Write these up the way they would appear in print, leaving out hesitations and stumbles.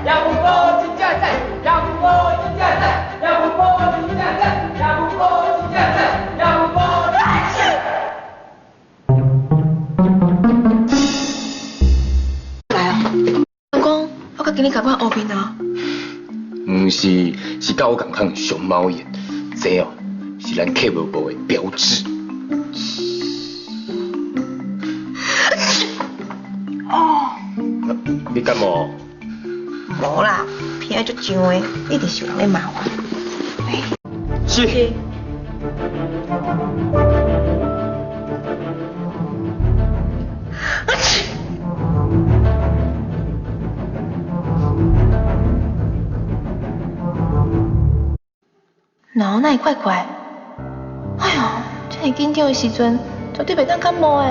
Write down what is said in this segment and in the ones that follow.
야구보 진짜 짠! 야구보 진짜 짠! 야구보 진짜 짠! 야구보 진짜 짠! 야구보来哦，老公，我甲今日甲我黑面哦。唔是，是甲我共款熊猫眼，这哦是咱 K 无部的标志。哦，你感冒？无啦，鼻仔足痒的，一定是有咧麻烦。是。脑那快快，哎呦，这么紧张的时阵，绝对袂当感冒的。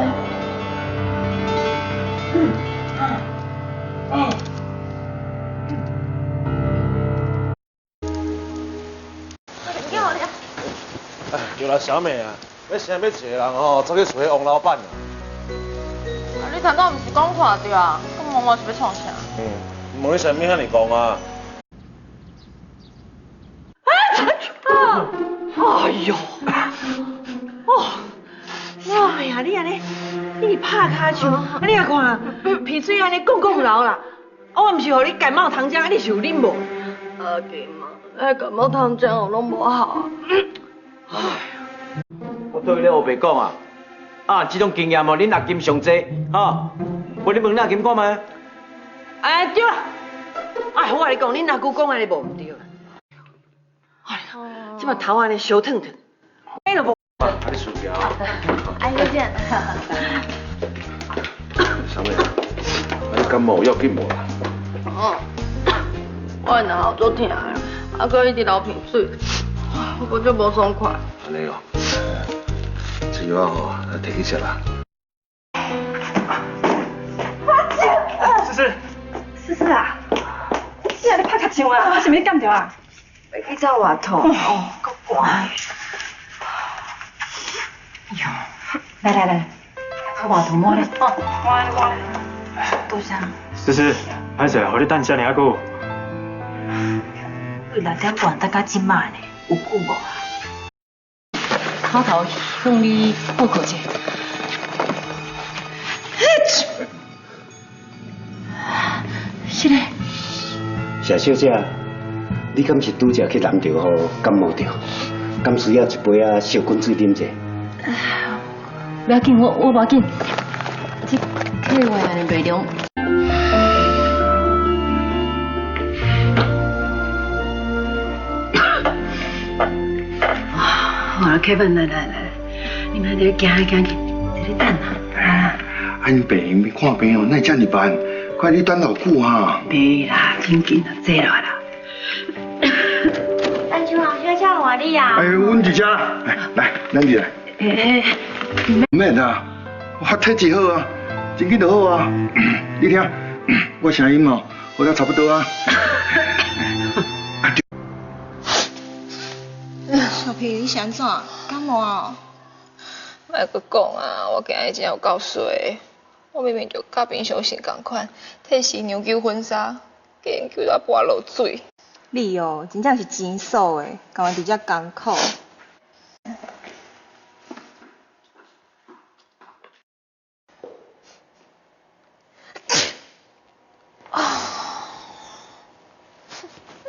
哎，叫啦小美啊，要啥要一个人吼，走去找王老板啊。啊，你难道毋是讲看着啊？咁问我是要创啥？问你啥物遐尼讲啊？哎呦，哦，妈呀！你安尼，你是拍骹枪，啊你啊看，鼻水安尼滚滚流啦。我毋是互你感冒糖浆，你是有啉无？啊，金啊，感冒糖浆我拢无好。哎，我对你后白讲啊，这种经验哦，恁阿金上济，吼，无你问恁阿金看觅。哎对啦，哎，我跟你讲，恁阿舅讲安尼无毋对。哎，即摆头安尼烧烫烫，哎都无。啊，你输掉。哎，再见。小美，你感冒要紧无啦？哦，我的脑做疼的，啊，搁一直流鼻水，我就无爽快。安尼哦，这药吼，摕去食啦。思思啊，你安尼拍脚枪啊？是毋是感着啊？要去走外头，哦，够寒。哟，来，泡外头摸咧。哦，摸咧。多谢。思思，歹势，互你等遮尔久。你6点半等到即摆呢，有久无啊？口头向你报告者。是嘞。谢小姐，你敢是拄则去南调吼感冒着？敢需要一杯小滚水啉者？不要紧，我无要紧。这客话安尼袂凉。好了，Kevin，来，你们在这行去，在这等啊。安病看病哦，哪会这么慢？快你等偌久哈？袂啦，真紧啊，坐落啦。安秋老师叫我你呀。哎，阮伫遮啦，来，咱入来。唔免啦，我发体真好啊，真紧就好啊。你听，我声音哦，好了差不多啊。小皮，你是安怎？感冒啊？莫阁讲啊，我今日真有够衰。我明明就甲平常时同款，摕新娘救婚纱，竟然救到跋落水。你哦，真正是钱数的，干嘛伫遮艰苦？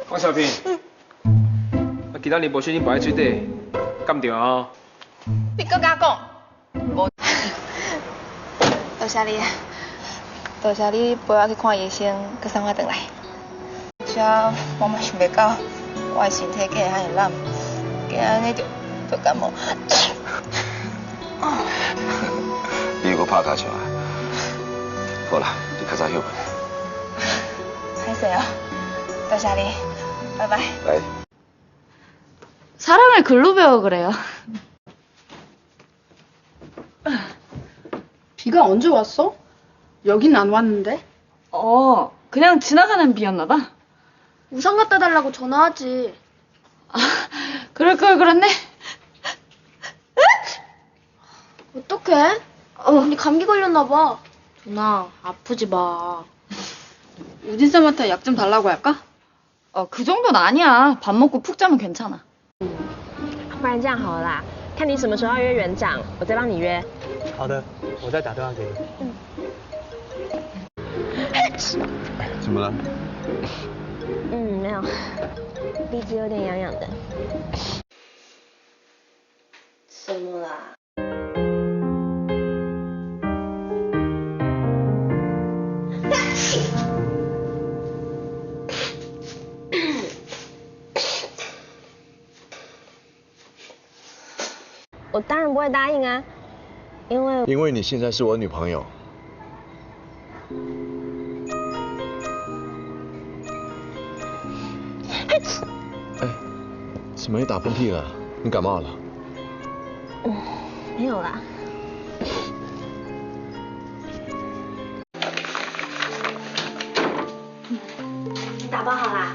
王小平，今仔日无小心摆在水底，敢着哦？你搁甲讲？无。多谢你，多谢你陪我去看医生，佮送我回来。而且我嘛想袂到，我的身体竟然遐尼懒，竟然安尼就感冒。你又搁拍骹枪啊？好啦，你较早休困。歹势哦，多谢你，拜拜。来。 사랑을 글로 배워 그래요. 비가 언제 왔어? 여긴 안 왔는데? 그냥 지나가는 비였나 봐. 우산 갖다 달라고 전화하지. 아, 그럴 걸 그랬네. 어떡해? 언니 감기 걸렸나 봐. 누나, 아프지 마. 우진쌤한테 약 좀 달라고 할까? 그 정도는 아니야. 밥 먹고 푹 자면 괜찮아.不然这样好了啦，看你什么时候要约园长，我再帮你约。好的，我再打电话给你。怎么了？没有，鼻子有点痒痒的。什么啦？我当然不会答应啊，因为你现在是我女朋友。哎，怎么你打喷嚏了？你感冒了？没有啦。你打包好啦？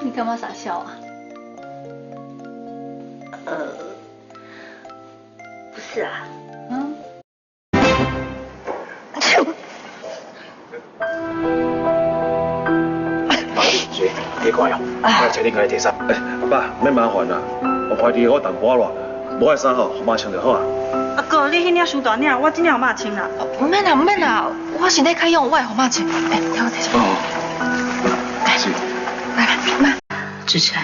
你干嘛傻笑啊？不是啊。你看哟，我找你过来提衫。阿爸，免麻烦啦，我怀疑我淡薄仔热，无爱衫吼，马上就好啊。阿哥，你迄领伤大领，我这领有嘛穿啦？唔免啦，唔免啦，我身体较勇，我会好嘛穿。哎，听我提一下。是。来，妈。志成，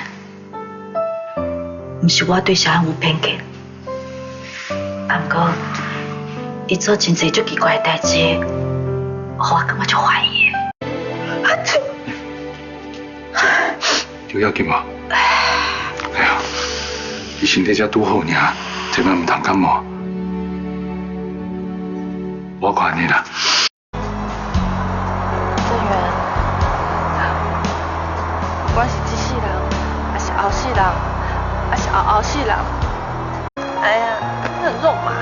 不是我对小安有偏见，不过伊做真侪足奇怪的代志，互我感觉足怀疑的。有要紧无？哎呀，伊身体才拄好尔，千万唔通感冒。我看你啦。郑源，不管是这世人，还是后世人，还是后世人，哎呀，你很肉麻。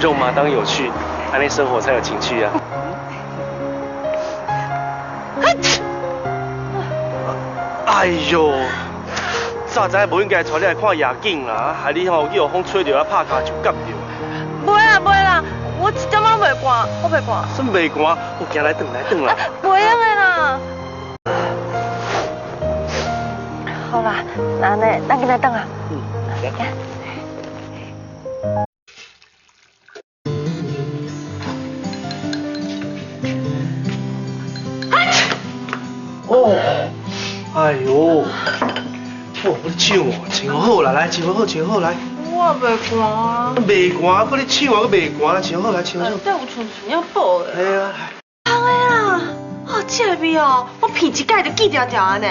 肉麻当有趣，安尼生活才有情趣啊。哎呦，早知无应该带你来看夜景啦，害你吼去后风吹着啊，拍骹就夹着。袂啦袂啦，我一点仔袂寒，我袂寒。算袂寒，我行来转来转啦。袂用的啦。好啦，那安尼，咱今仔转啊。行。哦，哎呦，我的手哦，穿好啦，来穿好穿好来。我袂寒啊。袂寒，搁你手啊，搁袂寒，穿好来穿好。这有纯纯要补的。哎呀，香的啦，哦，这个味哦，我鼻一解就记条条的呢。